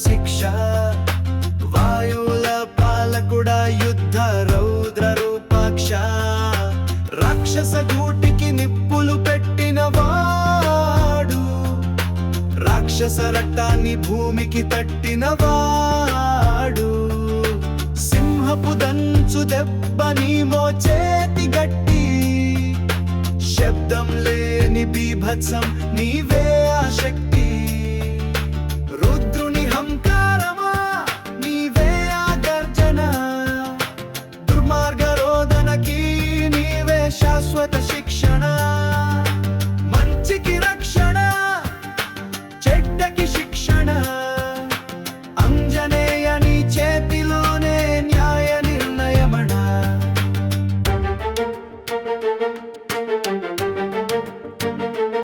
శిక్ష. వాయువుల పాలకుడా యుద్ధ రౌద్ర రూపాక్ష, రాక్షస గూటికి నిప్పులు పెట్టిన వాడు, రాక్షస రక్తాన్ని భూమికి తట్టిన వాడు. సింహపు దంచు దెబ్బ నీ మోచేతి గట్టి, శబ్దం లేని బీభత్సం నీవే ఆ శక్తి.